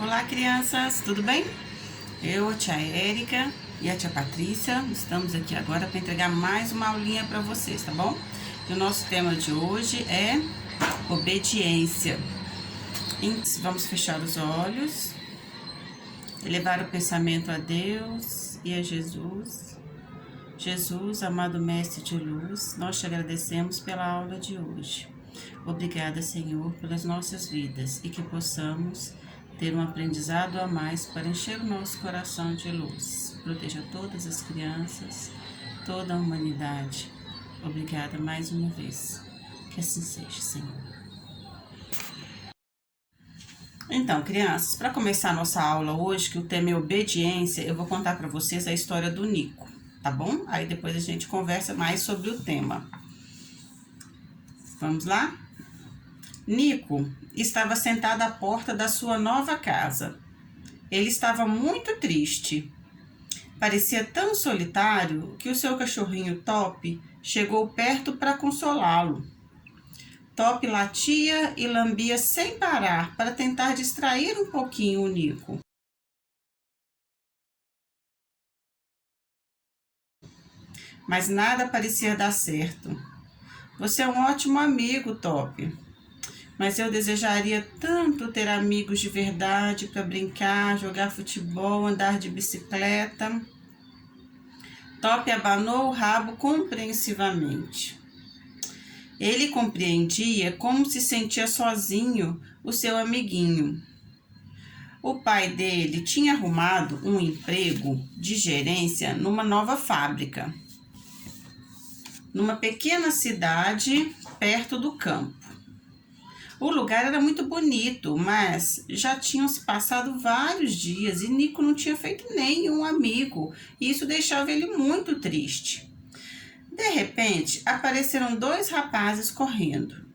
Olá, crianças, tudo bem? Eu, a tia Érica e a tia Patrícia estamos aqui agora para entregar mais uma aulinha para vocês, tá bom? E o nosso tema de hoje é obediência. Vamos fechar os olhos, elevar o pensamento a Deus e a Jesus. Jesus, amado Mestre de luz, nós te agradecemos pela aula de hoje. Obrigada, Senhor, pelas nossas vidas e que possamos ter um aprendizado a mais para encher o nosso coração de luz. Proteja todas as crianças, toda a humanidade. Obrigada mais uma vez. Que assim seja, Senhor. Então, crianças, para começar a nossa aula hoje, que o tema é obediência, eu vou contar para vocês a história do Nico, tá bom? Aí depois a gente conversa mais sobre o tema. Vamos lá? Nico estava sentado à porta da sua nova casa. Ele estava muito triste. Parecia tão solitário que o seu cachorrinho Top chegou perto para consolá-lo. Top latia e lambia sem parar para tentar distrair um pouquinho o Nico. Mas nada parecia dar certo. Você é um ótimo amigo, Top. Mas eu desejaria tanto ter amigos de verdade para brincar, jogar futebol, andar de bicicleta. Top abanou o rabo compreensivamente. Ele compreendia como se sentia sozinho o seu amiguinho. O pai dele tinha arrumado um emprego de gerência numa nova fábrica, numa pequena cidade perto do campo. O lugar era muito bonito, mas já tinham se passado vários dias e Nico não tinha feito nenhum amigo, e isso deixava ele muito triste. De repente, apareceram dois rapazes correndo.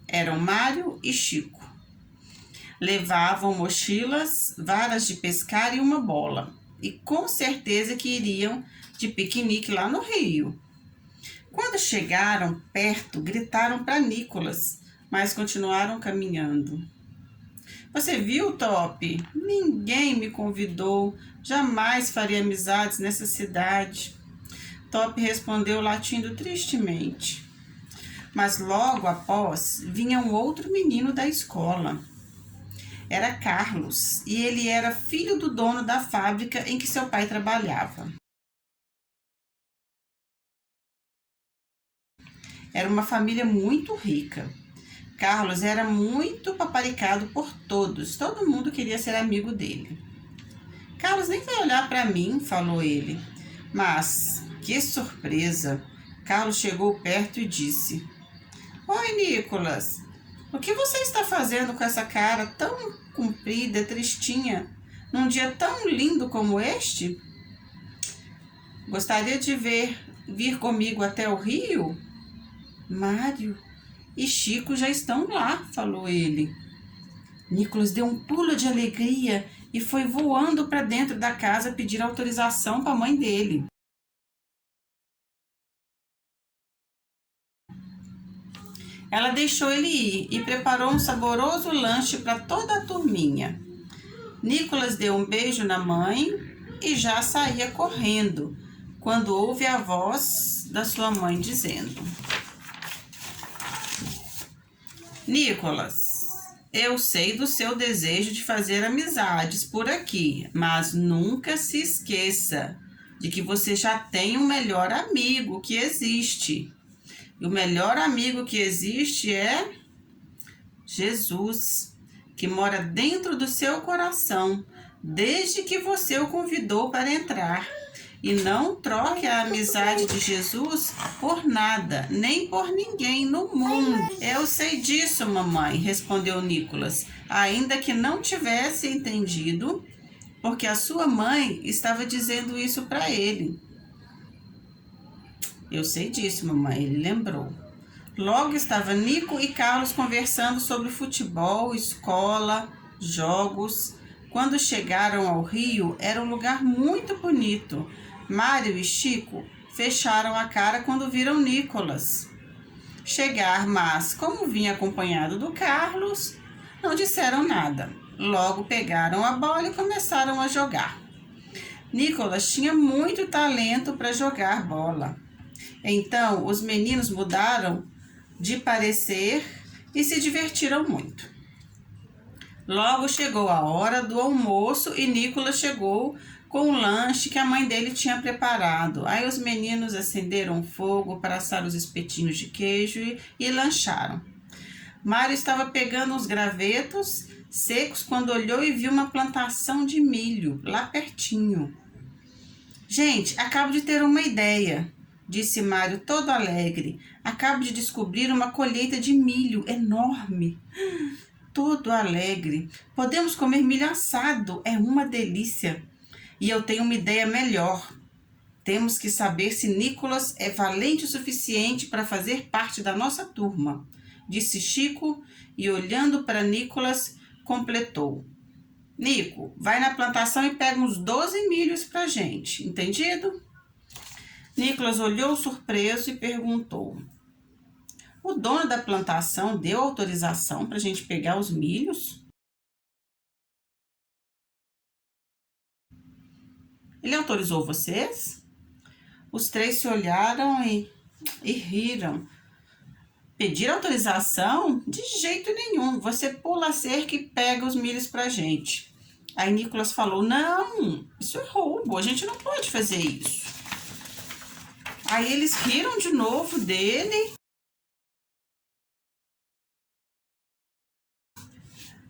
Eram Mário e Chico. Levavam mochilas, varas de pescar e uma bola, e com certeza que iriam de piquenique lá no rio. Quando chegaram perto, gritaram para Nicolas, mas continuaram caminhando. Você viu, Top? Ninguém me convidou. Jamais faria amizades nessa cidade. Top respondeu latindo tristemente. Mas logo após vinha um outro menino da escola. Era Carlos, e ele era filho do dono da fábrica em que seu pai trabalhava. Era uma família muito rica. Carlos era muito paparicado por todos. Todo mundo queria ser amigo dele. Carlos nem vai olhar para mim, falou ele. Mas, que surpresa! Carlos chegou perto e disse: Oi, Nicolas. O que você está fazendo com essa cara tão comprida, tristinha, num dia tão lindo como este? Gostaria de vir comigo até o rio? Mário e Chico já estão lá, falou ele. Nicolas deu um pulo de alegria e foi voando para dentro da casa pedir autorização para a mãe dele. Ela deixou ele ir e preparou um saboroso lanche para toda a turminha. Nicolas deu um beijo na mãe e já saía correndo, quando ouve a voz da sua mãe dizendo: Nicolas, eu sei do seu desejo de fazer amizades por aqui, mas nunca se esqueça de que você já tem um melhor amigo que existe. E o melhor amigo que existe é Jesus, que mora dentro do seu coração, desde que você o convidou para entrar. E não troque a amizade de Jesus por nada, nem por ninguém no mundo. Eu sei disso, mamãe, respondeu Nicolas, ainda que não tivesse entendido, porque a sua mãe estava dizendo isso para ele. Eu sei disso, mamãe, ele lembrou. Logo estava Nico e Carlos conversando sobre futebol, escola, jogos. Quando chegaram ao rio, era um lugar muito bonito. Mário e Chico fecharam a cara quando viram Nicolas chegar, mas como vinha acompanhado do Carlos, não disseram nada. Logo pegaram a bola e começaram a jogar. Nicolas tinha muito talento para jogar bola. Então, os meninos mudaram de parecer e se divertiram muito. Logo chegou a hora do almoço e Nicolas chegou com o lanche que a mãe dele tinha preparado. Aí os meninos acenderam fogo para assar os espetinhos de queijo e lancharam. Mário estava pegando uns gravetos secos quando olhou e viu uma plantação de milho lá pertinho. Gente, acabo de ter uma ideia, disse Mário todo alegre. Acabo de descobrir uma colheita de milho enorme. Todo alegre. Podemos comer milho assado, é uma delícia. E eu tenho uma ideia melhor. Temos que saber se Nicolas é valente o suficiente para fazer parte da nossa turma, disse Chico e, olhando para Nicolas, completou. Nico, vai na plantação e pega uns 12 milhos pra gente, entendido? Nicolas olhou surpreso e perguntou. O dono da plantação deu autorização para a gente pegar os milhos? Ele autorizou vocês? Os três se olharam e riram. Pedir autorização? De jeito nenhum. Você pula a cerca e pega os milhos pra gente. Aí Nicolas falou, não, isso é roubo, a gente não pode fazer isso. Aí eles riram de novo dele.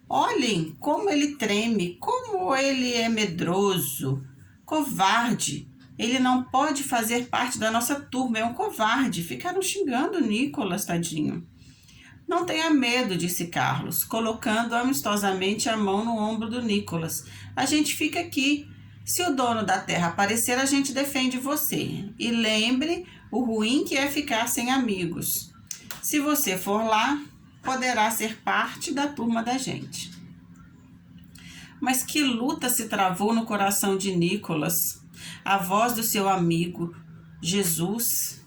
Olhem como ele treme, como ele é medroso, covarde. Ele não pode fazer parte da nossa turma, é um covarde. Ficaram xingando o Nicolas, tadinho. Não tenha medo, disse Carlos, colocando amistosamente a mão no ombro do Nicolas. A gente fica aqui. Se o dono da terra aparecer, a gente defende você. E lembre o ruim que é ficar sem amigos. Se você for lá, poderá ser parte da turma da gente. Mas que luta se travou no coração de Nicolas. A voz do seu amigo Jesus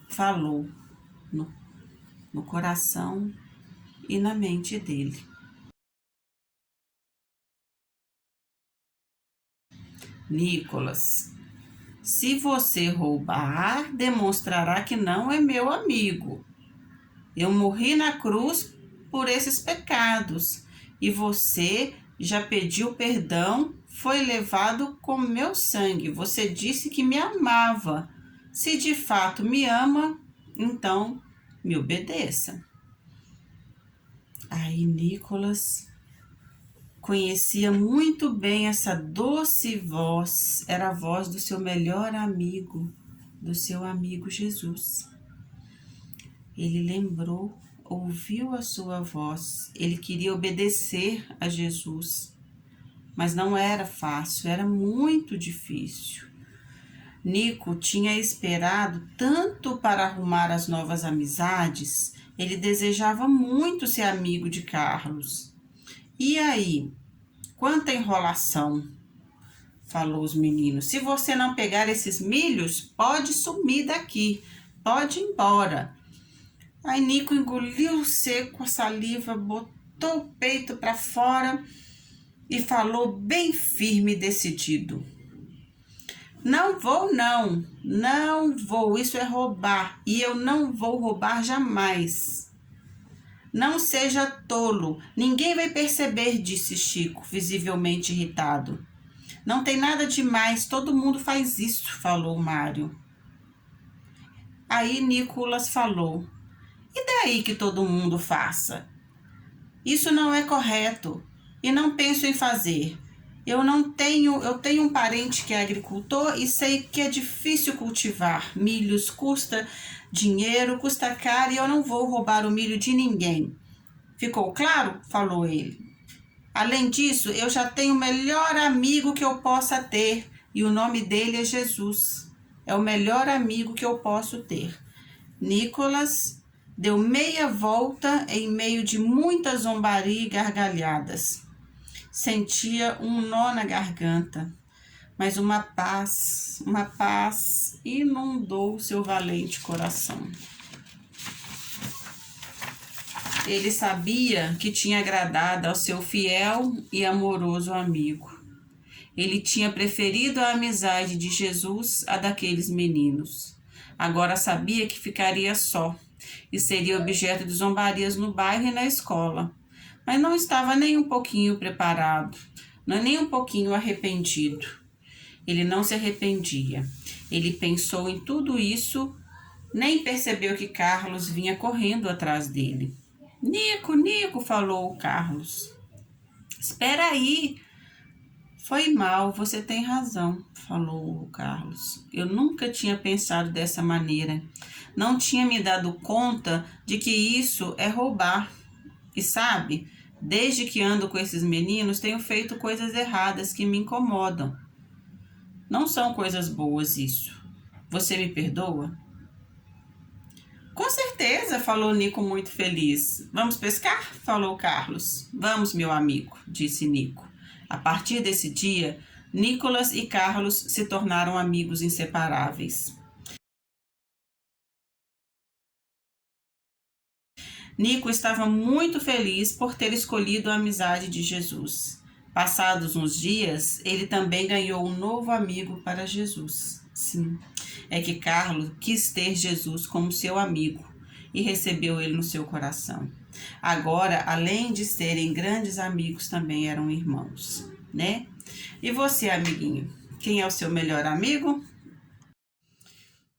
falou no coração e na mente dele. Nicolas, se você roubar, demonstrará que não é meu amigo. Eu morri na cruz por esses pecados e você já pediu perdão, foi levado com meu sangue. Você disse que me amava. Se de fato me ama, então me obedeça. Aí Nicolas conhecia muito bem essa doce voz, era a voz do seu melhor amigo, do seu amigo Jesus. Ele lembrou, ouviu a sua voz, ele queria obedecer a Jesus, mas não era fácil, era muito difícil. Nico tinha esperado tanto para arrumar as novas amizades, ele desejava muito ser amigo de Carlos. E aí, quanta enrolação, falou os meninos. Se você não pegar esses milhos, pode sumir daqui, pode ir embora. Aí Nico engoliu seco a saliva, botou o peito para fora e falou bem firme e decidido. Não vou, não vou, isso é roubar e eu não vou roubar jamais. Não seja tolo, ninguém vai perceber, disse Chico, visivelmente irritado. Não tem nada demais, todo mundo faz isso, falou Mário. Aí Nicolas falou, e daí que todo mundo faça? Isso não é correto e não penso em fazer. Eu tenho um parente que é agricultor e sei que é difícil cultivar. Milhos custa dinheiro, custa caro e eu não vou roubar o milho de ninguém. Ficou claro? Falou ele. Além disso, eu já tenho o melhor amigo que eu possa ter e o nome dele é Jesus. É o melhor amigo que eu posso ter. Nicolas deu meia volta em meio de muita zombaria e gargalhadas. Sentia um nó na garganta, mas uma paz inundou seu valente coração. Ele sabia que tinha agradado ao seu fiel e amoroso amigo. Ele tinha preferido a amizade de Jesus à daqueles meninos. Agora sabia que ficaria só e seria objeto de zombarias no bairro e na escola. Mas não estava nem um pouquinho preparado, nem um pouquinho arrependido. Ele não se arrependia. Ele pensou em tudo isso, nem percebeu que Carlos vinha correndo atrás dele. Nico, Nico, falou o Carlos. Espera aí. Foi mal, você tem razão, falou o Carlos. Eu nunca tinha pensado dessa maneira. Não tinha me dado conta de que isso é roubar. E sabe, desde que ando com esses meninos, tenho feito coisas erradas que me incomodam. Não são coisas boas isso. Você me perdoa? Com certeza, falou Nico muito feliz. Vamos pescar? Falou Carlos. Vamos, meu amigo, disse Nico. A partir desse dia, Nicolas e Carlos se tornaram amigos inseparáveis. Nico estava muito feliz por ter escolhido a amizade de Jesus. Passados uns dias, ele também ganhou um novo amigo para Jesus. Sim, é que Carlos quis ter Jesus como seu amigo e recebeu ele no seu coração. Agora, além de serem grandes amigos, também eram irmãos, né? E você, amiguinho, quem é o seu melhor amigo?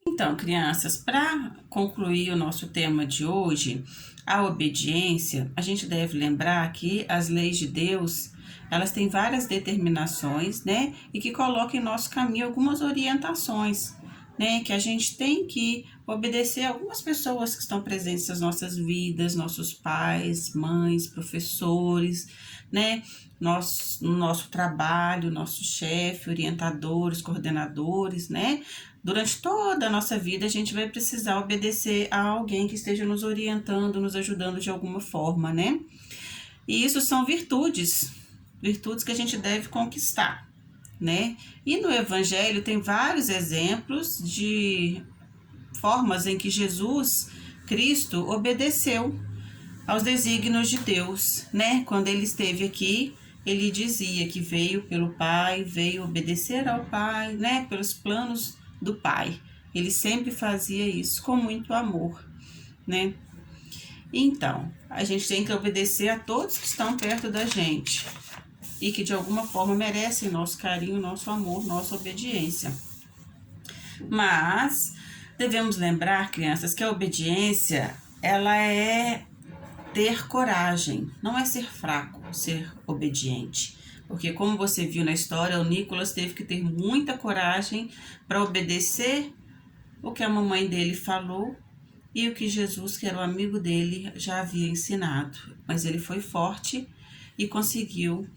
Então, crianças, para concluir o nosso tema de hoje, a obediência, a gente deve lembrar que as leis de Deus, elas têm várias determinações, né? E que colocam em nosso caminho algumas orientações, né? Que a gente tem que obedecer a algumas pessoas que estão presentes nas nossas vidas, nossos pais, mães, professores, né? No nosso trabalho, nosso chefe, orientadores, coordenadores, né? Durante toda a nossa vida, a gente vai precisar obedecer a alguém que esteja nos orientando, nos ajudando de alguma forma, né? E isso são virtudes que a gente deve conquistar, né? E no Evangelho tem vários exemplos de formas em que Jesus, Cristo, obedeceu aos desígnios de Deus, né? Quando ele esteve aqui, ele dizia que veio pelo Pai, veio obedecer ao Pai, né? Pelos planos do Pai. Ele sempre fazia isso com muito amor, né? Então, a gente tem que obedecer a todos que estão perto da gente e que de alguma forma merecem nosso carinho, nosso amor, nossa obediência. Mas devemos lembrar, crianças, que a obediência, ela é ter coragem, não é ser fraco, ser obediente. Porque como você viu na história, o Nicolas teve que ter muita coragem para obedecer o que a mamãe dele falou e o que Jesus, que era o amigo dele, já havia ensinado. Mas ele foi forte e conseguiu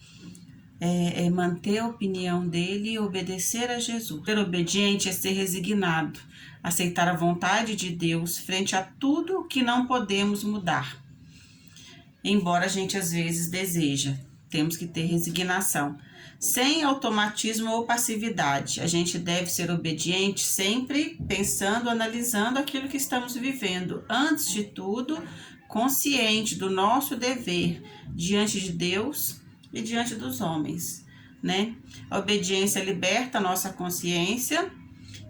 manter a opinião dele e obedecer a Jesus. Ser obediente é ser resignado, aceitar a vontade de Deus frente a tudo que não podemos mudar. Embora a gente às vezes deseja, temos que ter resignação. Sem automatismo ou passividade, a gente deve ser obediente sempre pensando, analisando aquilo que estamos vivendo. Antes de tudo, consciente do nosso dever diante de Deus e diante dos homens, né? A obediência liberta a nossa consciência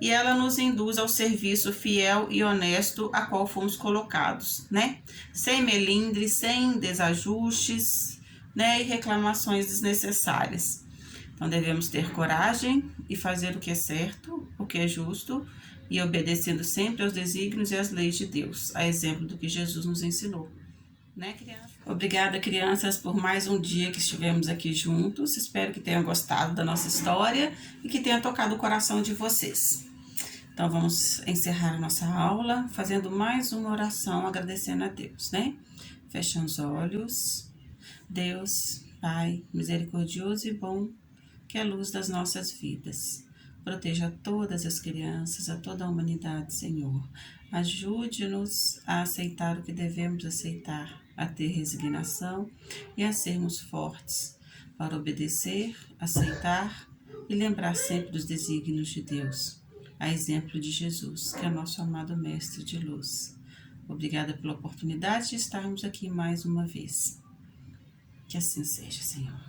e ela nos induz ao serviço fiel e honesto a qual fomos colocados, né? Sem melindres, sem desajustes, né? E reclamações desnecessárias. Então, devemos ter coragem e fazer o que é certo, o que é justo, e obedecendo sempre aos desígnios e às leis de Deus, a exemplo do que Jesus nos ensinou. Né, criança? Obrigada, crianças, por mais um dia que estivemos aqui juntos. Espero que tenham gostado da nossa história e que tenha tocado o coração de vocês. Então, vamos encerrar a nossa aula fazendo mais uma oração, agradecendo a Deus, né? Fechando os olhos. Deus, Pai, misericordioso e bom, que é a luz das nossas vidas. Proteja todas as crianças, a toda a humanidade, Senhor. Ajude-nos a aceitar o que devemos aceitar, a ter resignação e a sermos fortes para obedecer, aceitar e lembrar sempre dos desígnios de Deus, a exemplo de Jesus, que é nosso amado Mestre de luz. Obrigada pela oportunidade de estarmos aqui mais uma vez. Que assim seja, Senhor.